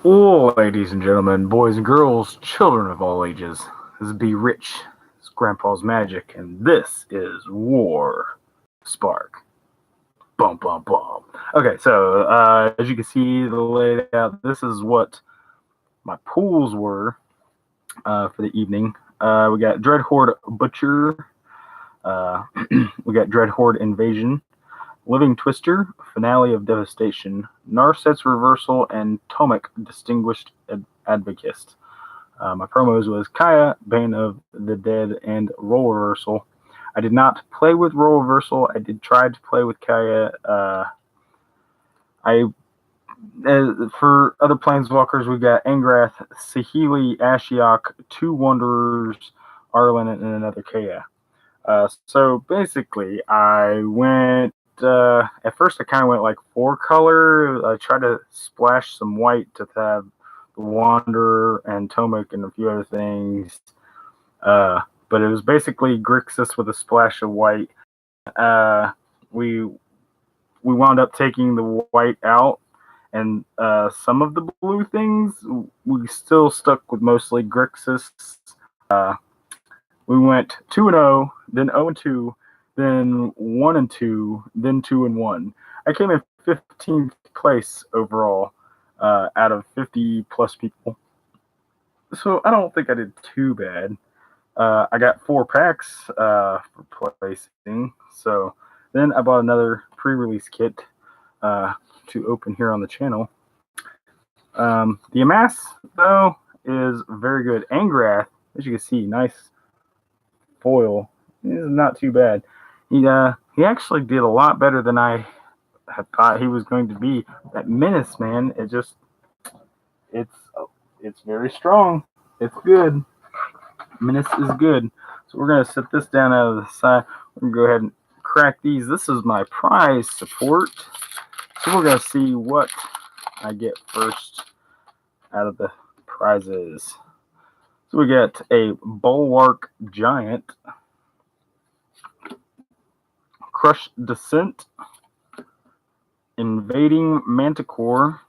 Well, ladies and gentlemen, boys and girls, children of all ages, this is Be Rich. It's Grandpa's Magic, and this is War Spark. Bum, bum, bum. Okay, so as you can see the layout, this is what my pools were for the evening. We got Dread Horde Butcher, uh, we got Dread Horde Invasion, Living Twister, Finale of Devastation, Narset's Reversal, and Tomek Distinguished Advocist. My promos was Kaya, Bane of the Dead, and Role Reversal. I did not play with Role Reversal. I did try to play with Kaya. I For other Planeswalkers, we got Angrath, Saheeli, Ashiok, two Wanderers, Arlen, and another Kaya. So basically, I went. At first, I kind of went like four color. I tried to splash some white to have the Wanderer and Tomek and a few other things. But it was basically Grixis with a splash of white. Uh, we we wound up taking the white out, and some of the blue things we still stuck with mostly Grixis. Uh, we went 2-0, then 0-2, then 1-2, then 2-1. I came in 15th place overall out of 50 plus people. So I don't think I did too bad. I got 4 packs for placing. So then I bought another pre-release kit to open here on the channel. The Amass, though, is very good. Angrath, as you can see, nice foil. Is not too bad. He actually did a lot better than I had thought he was going to be. That Menace, man, it's it's very strong. It's good. Menace is good. So we're gonna set this down out of the side. We're gonna go ahead and crack these. This is my prize support. So we're gonna see what I get first out of the prizes. So we get a Bulwark Giant, Crush Descent, Invading Manticore,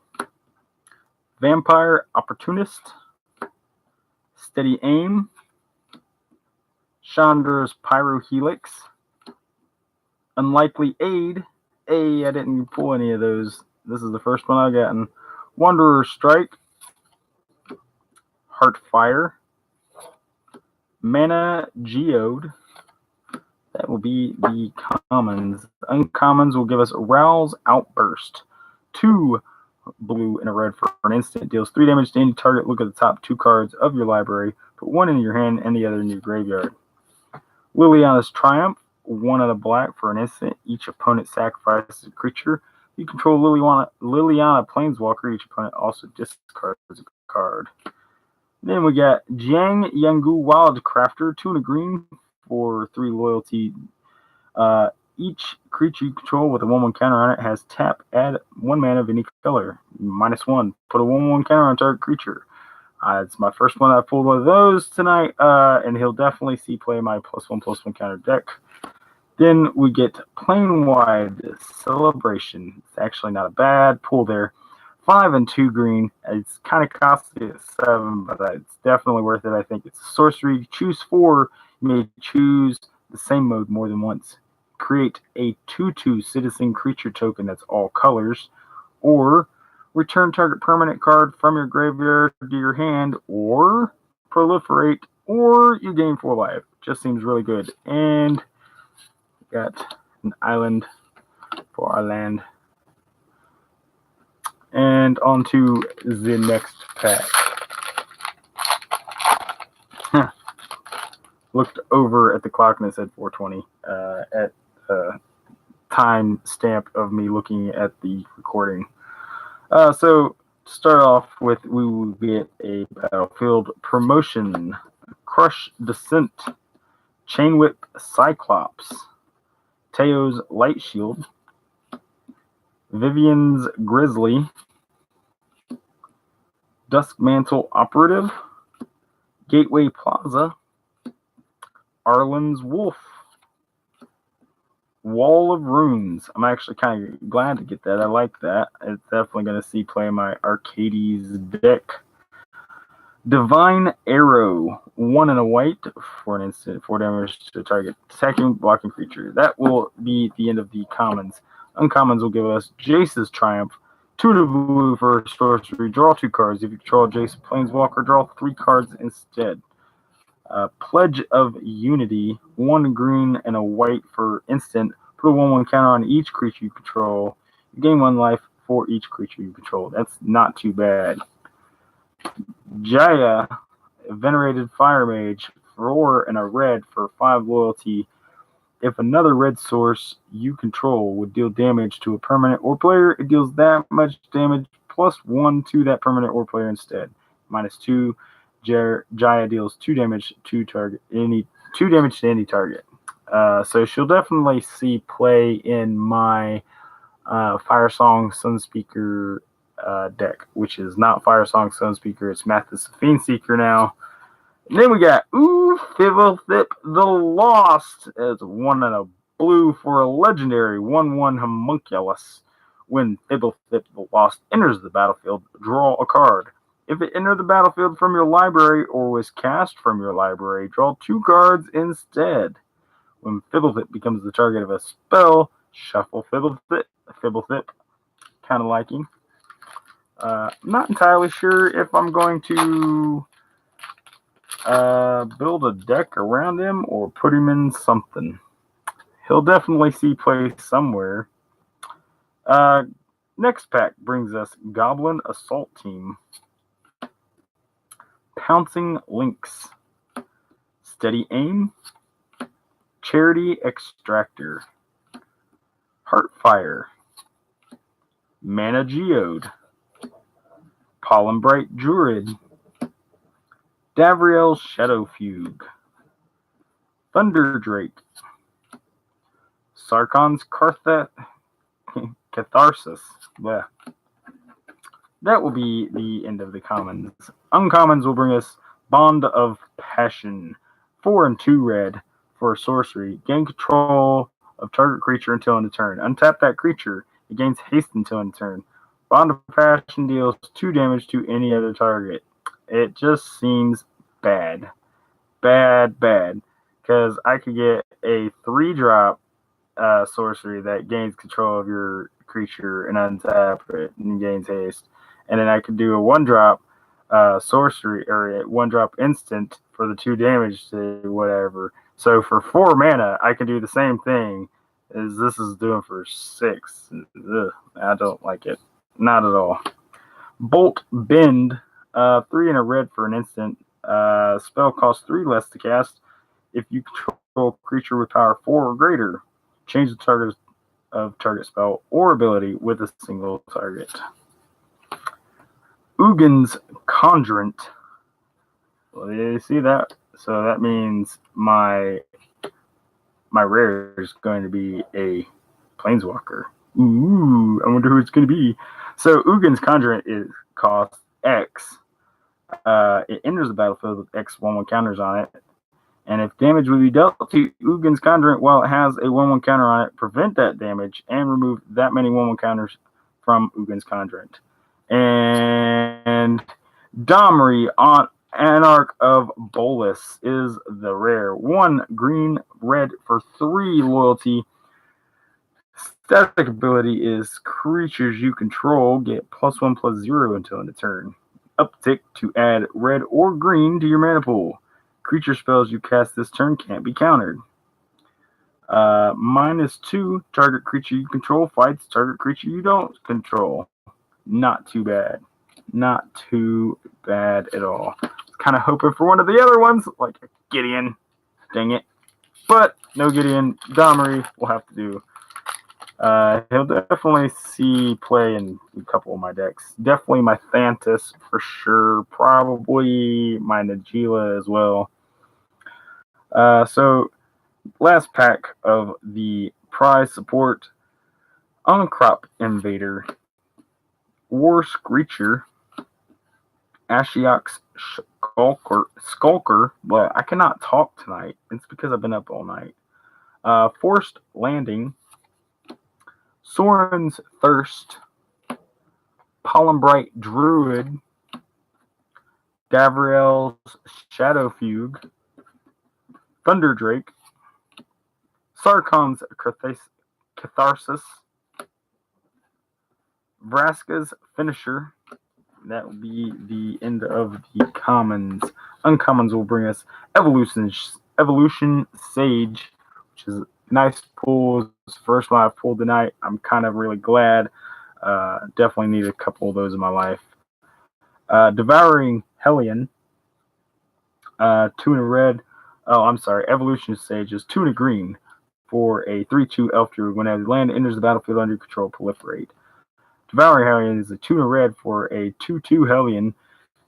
Vampire Opportunist, Steady Aim, Chandra's Pyrohelix, Unlikely Aid. Hey, I didn't pull any of those. This is the first one I've gotten. Wanderer Strike, Heartfire, Mana Geode. That will be the commons. Uncommons will give us Rouse Outburst. 2 blue and a red for an instant. Deals 3 damage to any target. Look at the top 2 cards of your library. Put 1 in your hand and the other in your graveyard. Liliana's Triumph. 1 out of black for an instant. Each opponent sacrifices a creature. You control Liliana Planeswalker. Each opponent also discards a card. Then we got Jiang Yangu Wildcrafter. 2 and a green for 3 loyalty. Each creature you control with a 1/1 counter on it has tap, add 1 mana of any color. -1. Put a 1/1 counter on target creature. It's my first one. I pulled one of those tonight, and he'll definitely see play my +1/+1 counter deck. Then we get Planewide Celebration. It's actually not a bad pull there. 5 and 2 green. It's kind of costly at 7, but it's definitely worth it. I think it's a sorcery. Choose 4. You may choose the same mode more than once. Create a 2/2 citizen creature token that's all colors, or return target permanent card from your graveyard to your hand, or proliferate, or you gain 4 life. Just seems really good. And got an island for our land. And on to the next pack. Looked over at the clock and it said 4:20 at time stamp of me looking at the recording. So to start off with, we will get a Battlefield promotion. Crush Descent, Chain Whip Cyclops, Teo's Light Shield, Vivian's Grizzly, Duskmantle Operative, Gateway Plaza, Arlen's Wolf, Wall of Runes. I'm actually kind of glad to get that. I like that. It's definitely going to see play in my Arcades deck. Divine Arrow. 1 and a white for an instant. 4 damage to target attacking blocking creature. That will be the end of the commons. Uncommons will give us Jace's Triumph. 2 to blue for a sorcery. Draw 2 cards. If you control Jace Planeswalker, draw 3 cards instead. Pledge of Unity, 1 green and a white for instant. Put a 1/1 counter on each creature you control. You gain 1 life for each creature you control. That's not too bad. Jaya, Venerated Fire Mage, 4 and a red for 5 loyalty. If another red source you control would deal damage to a permanent or player, it deals that much damage plus 1 to that permanent or player instead. -2. Jaya deals 2 damage to any target. So she'll definitely see play in my Firesong Sunspeaker deck, which is not Firesong Sunspeaker, it's Mathis Fiendseeker now. And then we got Fibblethip the Lost as 1 and a blue for a legendary 1/1 homunculus. When Fibblethip the Lost enters the battlefield, draw a card. If it entered the battlefield from your library or was cast from your library, draw 2 cards instead. When Fibblethip becomes the target of a spell, shuffle Fibblethip. Kind of liking. Not entirely sure if I'm going to build a deck around him or put him in something. He'll definitely see play somewhere. Next pack brings us Goblin Assault Team. Pouncing Lynx. Steady Aim. Charity Extractor. Heartfire. Mana Geode. Pollenbright Druid. Davriel Shadow Fugue. Thunder Drake. Sarkon's Catharsis. Blech. That will be the end of the commons. Uncommons will bring us Bond of Passion. 4 and 2 red for a sorcery. Gain control of target creature until end of turn. Untap that creature. It gains haste until end of turn. Bond of Passion deals 2 damage to any other target. It just seems bad. Bad. Because I could get a 3-drop sorcery that gains control of your creature and untap it and gains haste. And then I could do a 1-drop sorcery or a 1-drop instant for the 2 damage to whatever. So for 4 mana, I can do the same thing as this is doing for 6. Ugh, I don't like it. Not at all. Bolt Bend, 3 and a red for an instant. Spell costs 3 less to cast. If you control a creature with power 4 or greater, change the target of target spell or ability with a single target. Ugin's Conjurant. Well, you see that? So that means my rare is going to be a Planeswalker. Ooh, I wonder who it's going to be. So Ugin's Conjurant costs X. It enters the battlefield with X 1/1 counters on it. And if damage would be dealt to Ugin's Conjurant while it has a 1/1 counter on it, prevent that damage and remove that many 1/1 counters from Ugin's Conjurant. And Domri on Anarch of Bolas is the rare. 1 green, red for 3 loyalty. Static ability is creatures you control get +1/+0 until end of turn. Uptick to add red or green to your mana pool. Creature spells you cast this turn can't be countered. -2, target creature you control fights target creature you don't control. Not too bad. Not too bad at all. Kind of hoping for one of the other ones, like Gideon. Dang it. But no Gideon. Domri will have to do. He'll definitely see play in a couple of my decks. Definitely my Thantis for sure. Probably my Najeela as well. So last pack of the prize support. Uncrop Invader. War Screecher. Ashiok's Skulker. But I cannot talk tonight. It's because I've been up all night. Forced Landing. Soren's Thirst, Polymbright Druid, Davriel's Shadow Fugue, Thunderdrake, Sarkon's Catharsis, Vraska's Finisher. That will be the end of the commons. Uncommons will bring us Evolution Sage, which is a nice pull. It's the first one I've pulled tonight. I'm kind of really glad. Definitely need a couple of those in my life. Devouring Hellion, 2 and a red. Oh, I'm sorry. Evolution Sage is 2 and a green for a 3/2 elf druid. When a land enters the battlefield under your control, proliferate. Devouring Hellion is a 2 and a red for a 2/2 Hellion.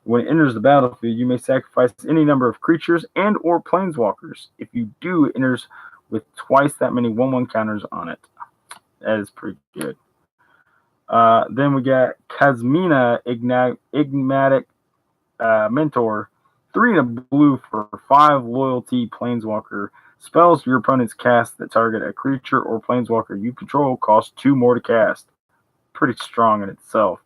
When it enters the battlefield, you may sacrifice any number of creatures and or planeswalkers. If you do, it enters with twice that many 1/1 counters on it. That is pretty good. Then we got Kazmina Enigmatic Mentor, 3 and a blue for 5 loyalty planeswalker. Spells your opponent's cast that target a creature or planeswalker you control cost 2 more to cast. Pretty strong in itself.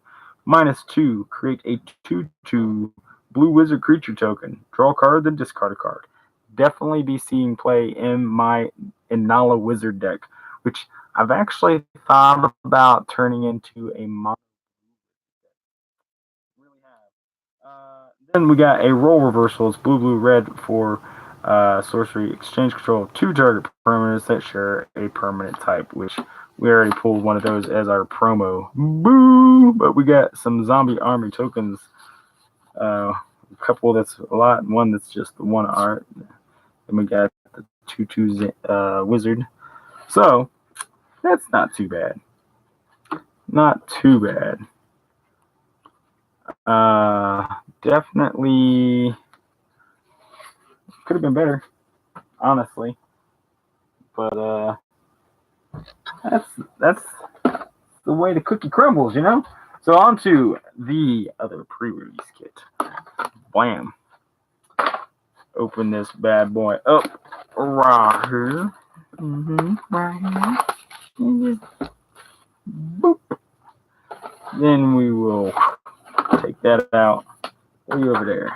-2, create a 2/2 blue wizard creature token. Draw a card, then discard a card. Definitely be seeing play in my Inala Wizard deck, which I've actually thought about turning into a mono. Really have. Then we got a role reversal. It's blue, red for sorcery. Exchange control of 2 target permanents that share a permanent type, which we already pulled one of those as our promo. Boo! But we got some zombie army tokens. A couple that's a lot, and one that's just the 1 art. Then we got the 2/2 wizard. So that's not too bad. Not too bad. Definitely could have been better, honestly. But that's the way the cookie crumbles, you know? So on to the other pre-release kit. Blam. Open this bad boy up right here. Right here. And just boop. Then we will take that out. Way over there.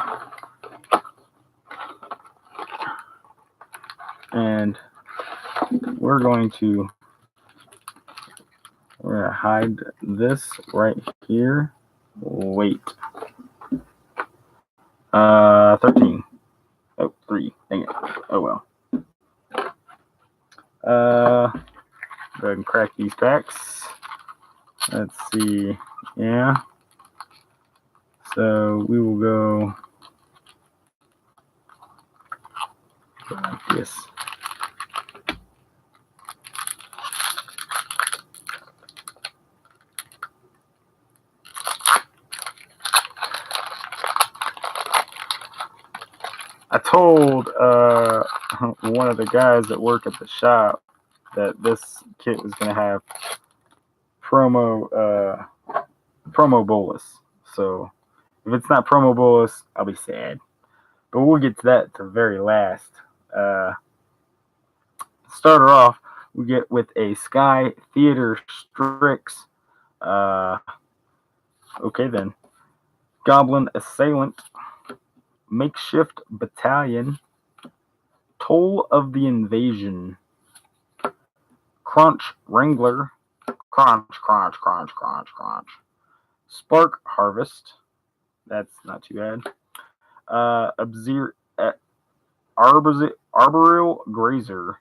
And we're going to hide this right here. Wait. 13. Oh, 3. Dang it. Oh well. Go ahead and crack these packs. Let's see. Yeah. So we will go like this. I told one of the guys that work at the shop that this kit was going to have promo bolus. So if it's not promo bolus, I'll be sad. But we'll get to that at the very last. Starter off, we get with a Sky Theater Strix. Okay then. Goblin Assailant. Makeshift Battalion. Toll of the Invasion. Crunch Wrangler. Crunch. Spark Harvest. That's not too bad. Arboreal Grazer.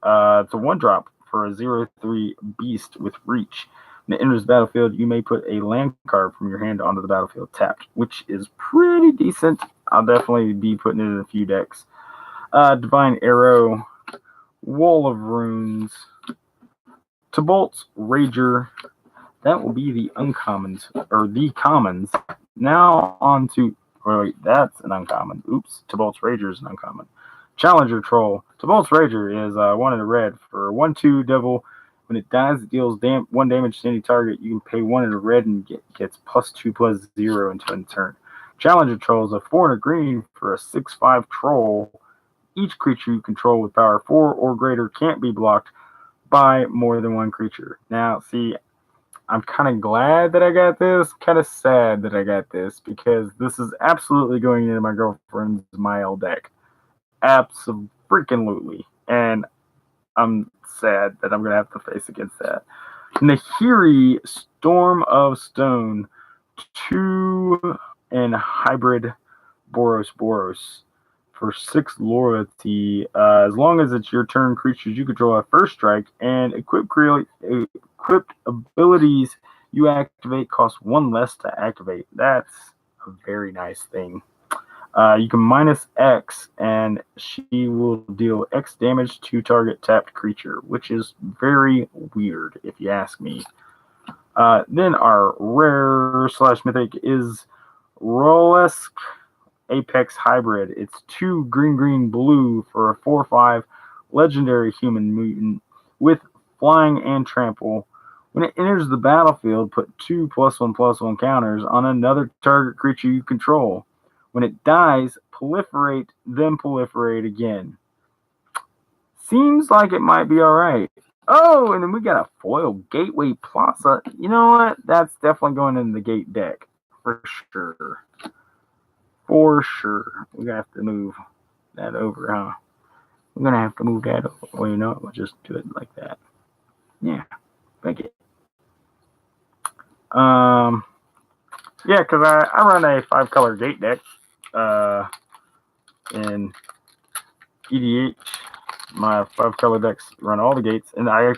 It's a 1-drop for a 0/3 beast with reach. When it enters the battlefield, you may put a land card from your hand onto the battlefield tapped, which is pretty decent. I'll definitely be putting it in a few decks. Divine Arrow, Wall of Runes, Tibalt's Rager. That will be the uncommons, or the commons. Now on to, wait, that's an uncommon. Oops, Tibalt's Rager is an uncommon. Challenger Troll. Tibalt's Rager is 1 in a red for 1/2 devil. When it dies, it deals 1 damage to any target. You can pay 1 in a red and gets +2/+0 until end turn. Challenger Troll is a 4 in a green for a 6/5 troll. Each creature you control with power 4 or greater can't be blocked by more than one creature. Now, see, I'm kind of glad that I got this, kind of sad that I got this, because this is absolutely going into my girlfriend's Mael deck. Absolutely. And I'm sad that I'm going to have to face against that. Nahiri, Storm of Stone, 2 and hybrid Boros. For 6 loyalty, as long as it's your turn, creatures you control have first strike, and equipped abilities you activate cost 1 less to activate. That's a very nice thing. You can minus X, and she will deal X damage to target tapped creature, which is very weird, if you ask me. Then our rare / mythic is Rollesk Apex Hybrid. It's 2 green blue for a 4/5 legendary human mutant with flying and trample. When it enters the battlefield, put 2 +1/+1 counters on another target creature you control. When it dies, proliferate, then proliferate again. Seems like it might be alright. Oh, and then we got a foil Gateway Plaza. You know what? That's definitely going in the gate deck. For sure. For sure. We're going to have to move that over, huh? We're going to have to move that over. Well, you know what? We'll just do it like that. Yeah. Thank you. Yeah, because I run a 5-color gate deck in EDH. My 5-color decks run all the gates, and I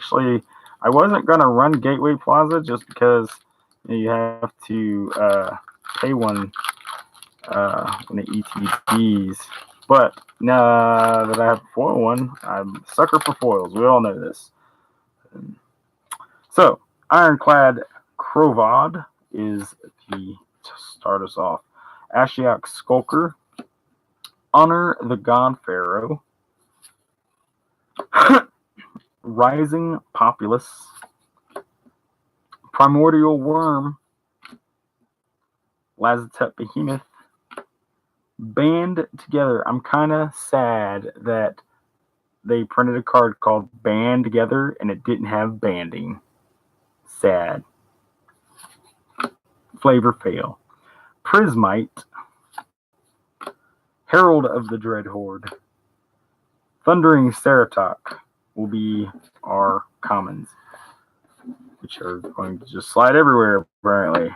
wasn't gonna run Gateway Plaza just because you have to pay one when it ETBs. But now that I have a foil one, I'm a sucker for foils. We all know this. So, Ironclad Crovad is to start us off. Ashiok Skulker, Honor the God Pharaoh, Rising Populace, Primordial Worm, Lazotep Behemoth, Band Together. I'm kind of sad that they printed a card called Band Together and it didn't have banding. Sad. Flavor Fail. Prismite, Herald of the Dread Horde, Thundering Ceratok will be our commons, which are going to just slide everywhere, apparently.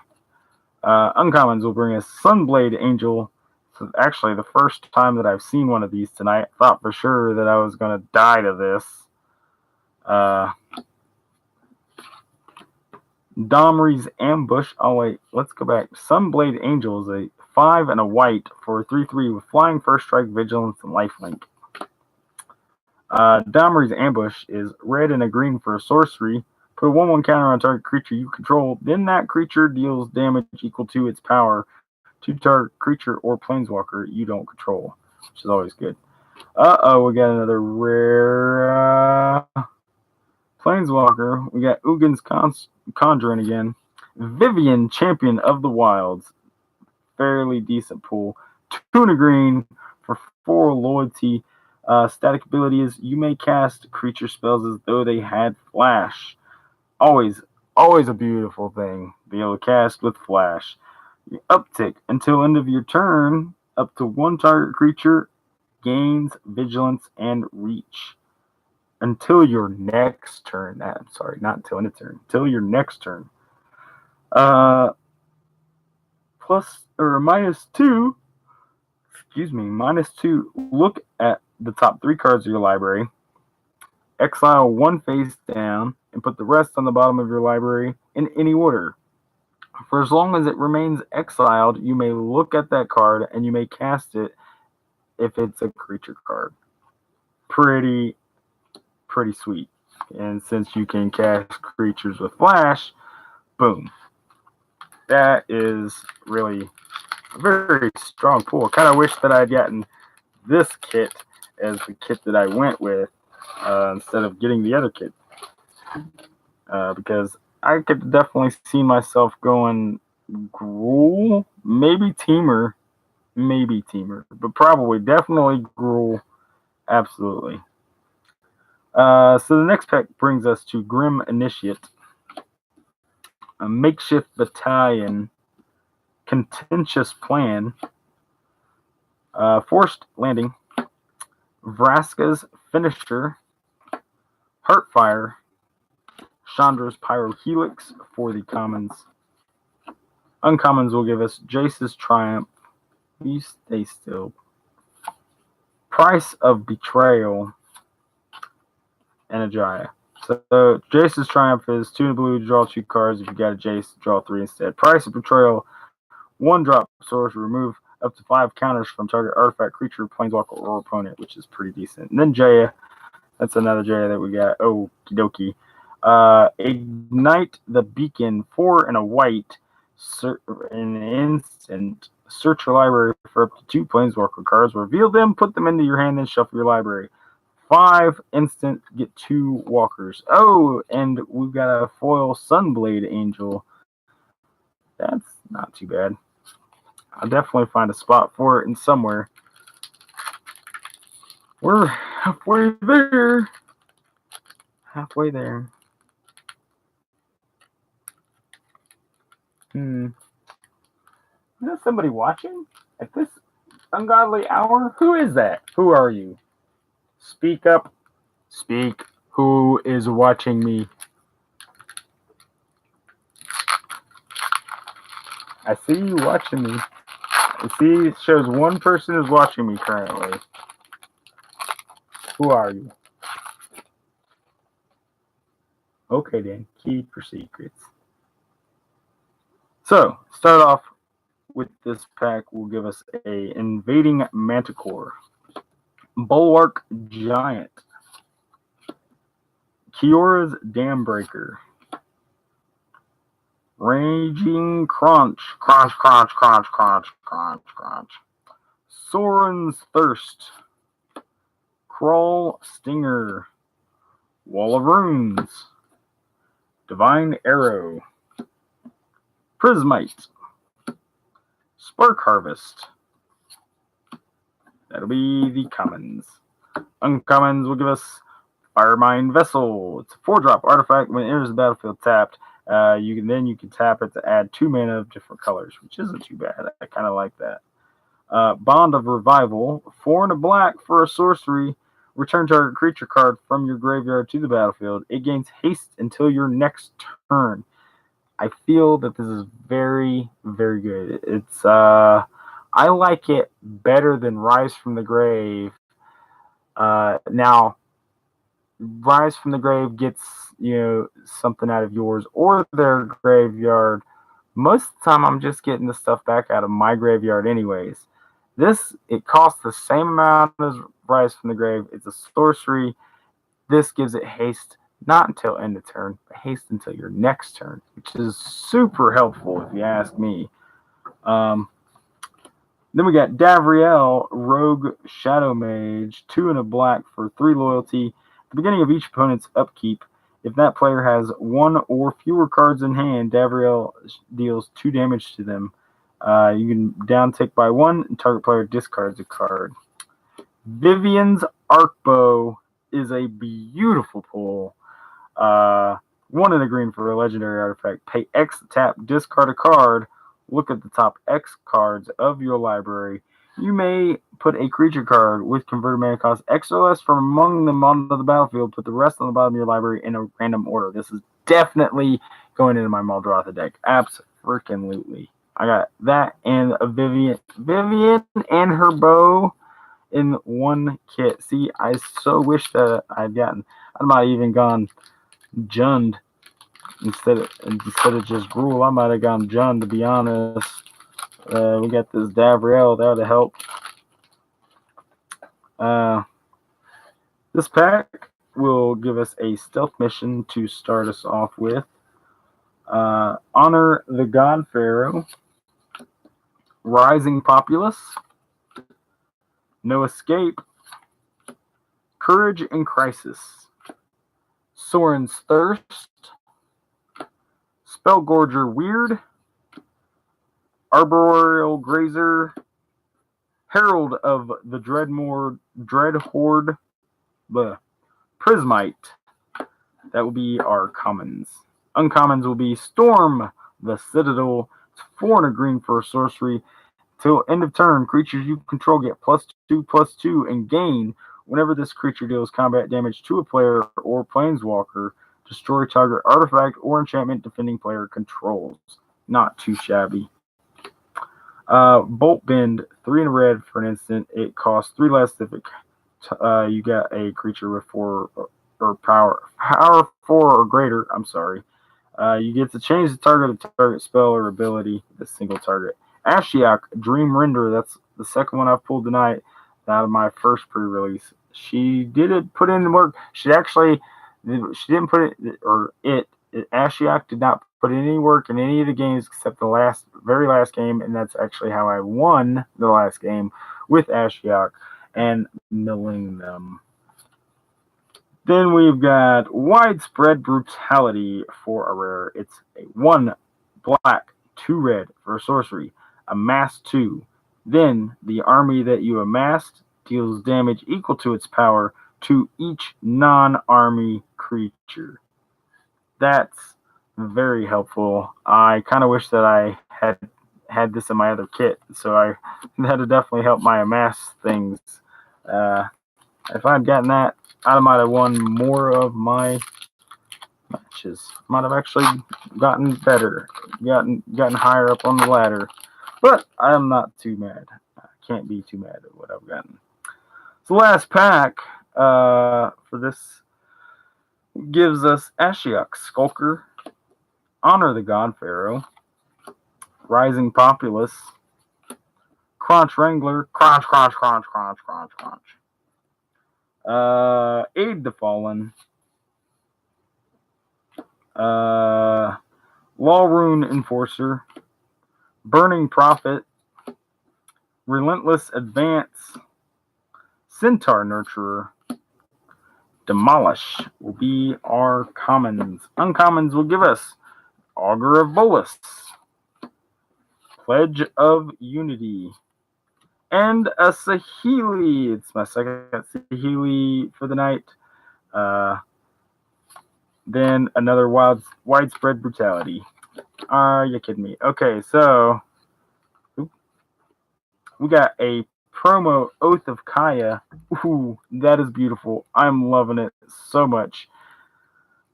Uncommons will bring us Sunblade Angel. So actually, the first time that I've seen one of these tonight, I thought for sure that I was going to die to this. Domri's Ambush. Oh, wait. Let's go back. Sunblade Angel is a 5 and a white for 3/3 with flying, first strike, vigilance, and lifelink. Domri's Ambush is red and a green for a sorcery. Put a 1/1 counter on target creature you control. Then that creature deals damage equal to its power to target creature or planeswalker you don't control, which is always good. We got another rare planeswalker. We got Ugin's Conjuring again. Vivian, Champion of the Wilds. Fairly decent pool. 2 and a green for 4 loyalty. Static ability is you may cast creature spells as though they had flash. Always a beautiful thing. Be able to cast with flash. Uptick until end of your turn. Up to 1 target creature gains vigilance and reach until your next turn. I'm sorry, not until end of turn. Until your next turn. Plus or -2. -2. Look at the top 3 cards of your library. Exile 1 face down and put the rest on the bottom of your library in any order. For as long as it remains exiled, you may look at that card and you may cast it if it's a creature card. Pretty sweet. And since you can cast creatures with flash, boom. That is really a very strong pool. I kind of wish that I'd gotten this kit as the kit that I went with instead of getting the other kit. Because I could definitely see myself going Gruul, maybe Teamer, but probably definitely Gruul, absolutely. So the next pack brings us to Grim Initiate, a makeshift battalion, contentious plan, forced landing, Vraska's finisher, Heartfire, Chandra's Pyrohelix for the commons. Uncommons will give us Jace's Triumph. You stay still. Price of Betrayal, and a Jaya. So Jace's Triumph is 2 in blue, draw 2 cards. If you got a Jace, draw 3 instead. Price of Betrayal, 1 drop source, remove up to 5 counters from target artifact, creature, planeswalker, or opponent, which is pretty decent. And then Jaya, that's another Jaya that we got. Okie dokie. Ignite the Beacon, 4 and a white, in an instant. Search your library for up to 2 planeswalker cards, reveal them, put them into your hand, then shuffle your library. 5 instant, get 2 walkers. Oh, and we've got a foil Sunblade Angel. That's not too bad. I'll definitely find a spot for it in somewhere. We're halfway there. Halfway there. Is there somebody watching at this ungodly hour? Who is that? Who are you? Speak up. Speak. Who is watching me? I see you watching me. I see it shows one person is watching me currently. Who are you? Okay then, keep your secrets. So, start off with this pack will give us a Invading Manticore, Bulwark Giant, Kiora's Dambreaker, Raging Crunch, Soren's Thirst, Crawl Stinger, Wall of Runes, Divine Arrow, Prismite, Spark Harvest. That'll be the commons. Uncommons will give us Firemind Vessel. It's a 4-drop artifact. When it enters the battlefield tapped, you can tap it to add 2 mana of different colors, which isn't too bad. I kind of like that. Bond of Revival, 4 and a black for a sorcery. Return target creature card from your graveyard to the battlefield. It gains haste until your next turn. I feel that this is very, very good. It's I like it better than Rise from the Grave. Now, Rise from the Grave gets something out of yours or their graveyard. Most of the time, I'm just getting the stuff back out of my graveyard anyways. This, it costs the same amount as Rise from the Grave. It's a sorcery. This gives it haste not until end of turn, but haste until your next turn, which is super helpful if you ask me. Then we got Davriel, Rogue Shadow Mage, 2 and a black for 3 loyalty. At the beginning of each opponent's upkeep, if that player has 1 or fewer cards in hand, Davriel deals 2 damage to them. You can downtick by 1, and target player discards a card. Vivian's Arcbow is a beautiful pull. 1 in a green for a legendary artifact. Pay X, tap, discard a card. Look at the top X cards of your library. You may put a creature card with converted mana cost X or less from among them onto the battlefield. Put the rest on the bottom of your library in a random order. This is definitely going into my Muldrotha deck. Absolutely. I got that and a Vivian and her bow in 1 kit. See, I so wish that I might have even gone Jund instead of just Gruul. I might have gone Jund, to be honest. We got this Davriel. That would have helped. This pack will give us a stealth mission to start us off with. Honor the God Pharaoh, Rising Populace, No Escape, Courage in Crisis, Soren's Thirst, Spellgorger Weird, Arboreal Grazer, Herald of the Dread Horde, Prismite. That will be our commons. Uncommons will be Storm the Citadel. It's 4 and a green for a sorcery. Till end of turn, creatures you control get +2/+2 and gain whenever this creature deals combat damage to a player or planeswalker. Destroy target artifact or enchantment defending player controls. Not too shabby. Bolt Bend, 3 in red for an instant. It costs 3 less if you got a creature with 4 or power 4 or greater. I'm sorry. You get to change the target of target spell or ability with a single target. Ashiok, Dream Render. That's the second one I've pulled tonight out of my first pre-release. She did put in the work. She didn't put it, or Ashiok did not put in any work in any of the games except the very last game, and that's actually how I won the last game with Ashiok and milling them. Then we've got Widespread Brutality for a rare. It's a 1 black, 2 red for a sorcery. Amass 2. Then the army that you amassed deals damage equal to its power to each non-army creature. That's very helpful. I kind of wish that I had this in my other kit, so that'd definitely help my amass things. If I'd gotten that, I might have won more of my matches. Might have actually gotten better, gotten higher up on the ladder. But I'm not too mad. I can't be too mad at what I've gotten. So the last pack for this gives us Ashiok Skulker, Honor the God Pharaoh, Rising Populace, Crunch Wrangler, Crunch. Aid the Fallen, Lawrune Enforcer, Burning Prophet, Relentless Advance, Centaur Nurturer. Demolish will be our commons. Uncommons will give us Augur of Bolas, Pledge of Unity, and a Saheeli. It's my second Saheeli for the night. Then another Widespread Brutality. Are you kidding me? Okay, so we got a promo Oath of Kaya. Ooh, that is beautiful. I'm loving it so much.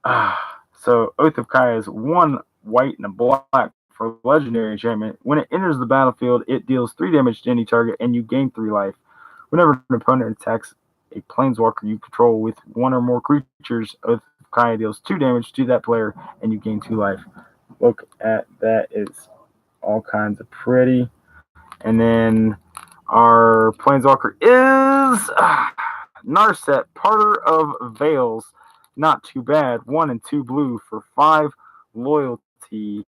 So Oath of Kaya is 1 white and a black for legendary enchantment. When it enters the battlefield, it deals 3 damage to any target, and you gain 3 life. Whenever an opponent attacks a planeswalker you control with 1 or more creatures, Oath of Kaya deals 2 damage to that player, and you gain 2 life. Look at that. It's all kinds of pretty. And then our planeswalker is Narset, Parter of Veils. Not too bad. 1 and 2 blue for 5 loyalty.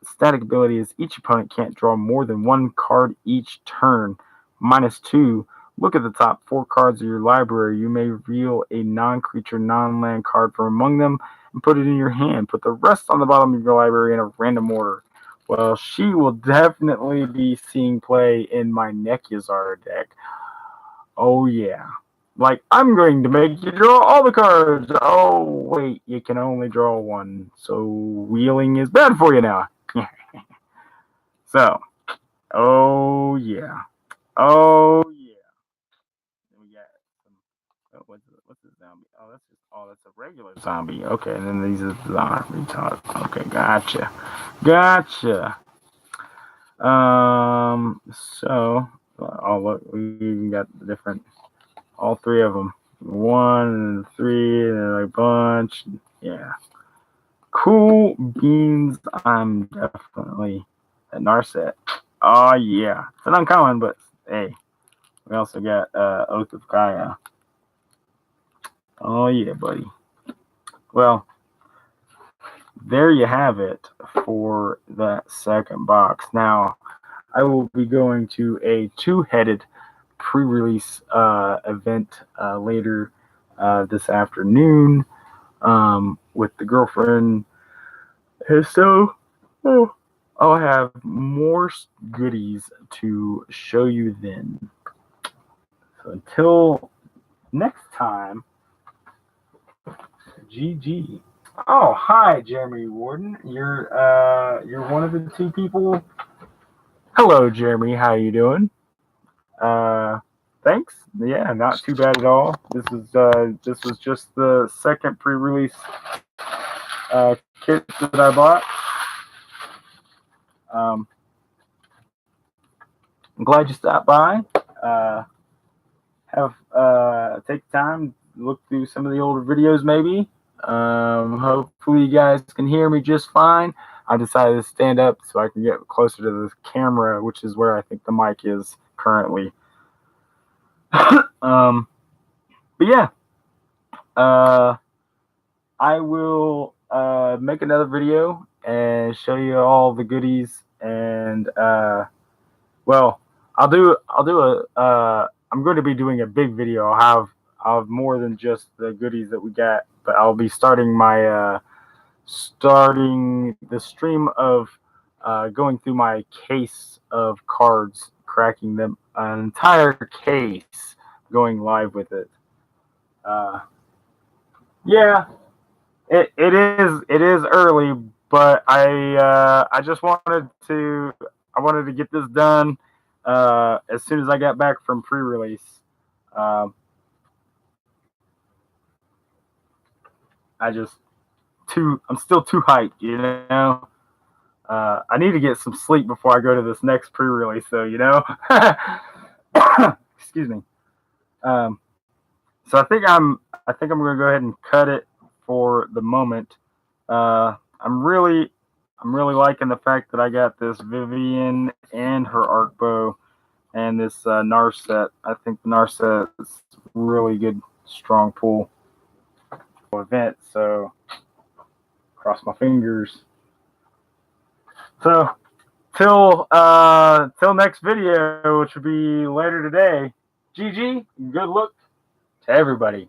Static ability is each opponent can't draw more than 1 card each turn. -2. Look at the top 4 cards of your library. You may reveal a non-creature, non-land card from among them and put it in your hand. Put the rest on the bottom of your library in a random order. Well, she will definitely be seeing play in my Nekyazar deck. Oh, yeah. Like, I'm going to make you draw all the cards. Oh, wait, you can only draw 1. So, wheeling is bad for you now. So, oh, yeah. Oh, yeah. We got some, what's the zombie? That's a regular zombie. Okay, and then these are the zombie talk. Okay, gotcha. So, look, we even got the different, all 3 of them. 1 and 3, and a bunch. Yeah. Cool beans. I'm definitely a Narset. Oh, yeah. It's an uncommon, but hey, we also got Oath of Kaya. Oh, yeah, buddy. Well, there you have it for that second box. Now, I will be going to a 2-headed pre-release event later this afternoon with the girlfriend. So, I'll have more goodies to show you then. So until next time, GG. Oh, hi, Jeremy Warden. You're one of the two people. Hello, Jeremy. How you doing? Thanks. Yeah, not too bad at all. This was just the second pre-release kit that I bought. I'm glad you stopped by. Take time, look through some of the older videos, maybe. Hopefully, you guys can hear me just fine. I decided to stand up so I can get closer to the camera, which is where I think the mic is currently. But yeah, I will make another video and show you all the goodies. And well, I'm going to be doing a big video. I'll have more than just the goodies that we got, but I'll be starting my starting the stream of going through my case of cards, cracking them, an entire case, going live with it. Yeah, it is early, but I just wanted to get this done as soon as I got back from pre-release. I'm still too hyped, you know. I need to get some sleep before I go to this next pre-release, though, you know. Excuse me. So I think I'm going to go ahead and cut it for the moment. I'm really liking the fact that I got this Vivian and her arc bow and this Narset. I think the Narset is really good, strong pull event. So cross my fingers. So till next video, which will be later today. GG. Good luck to everybody.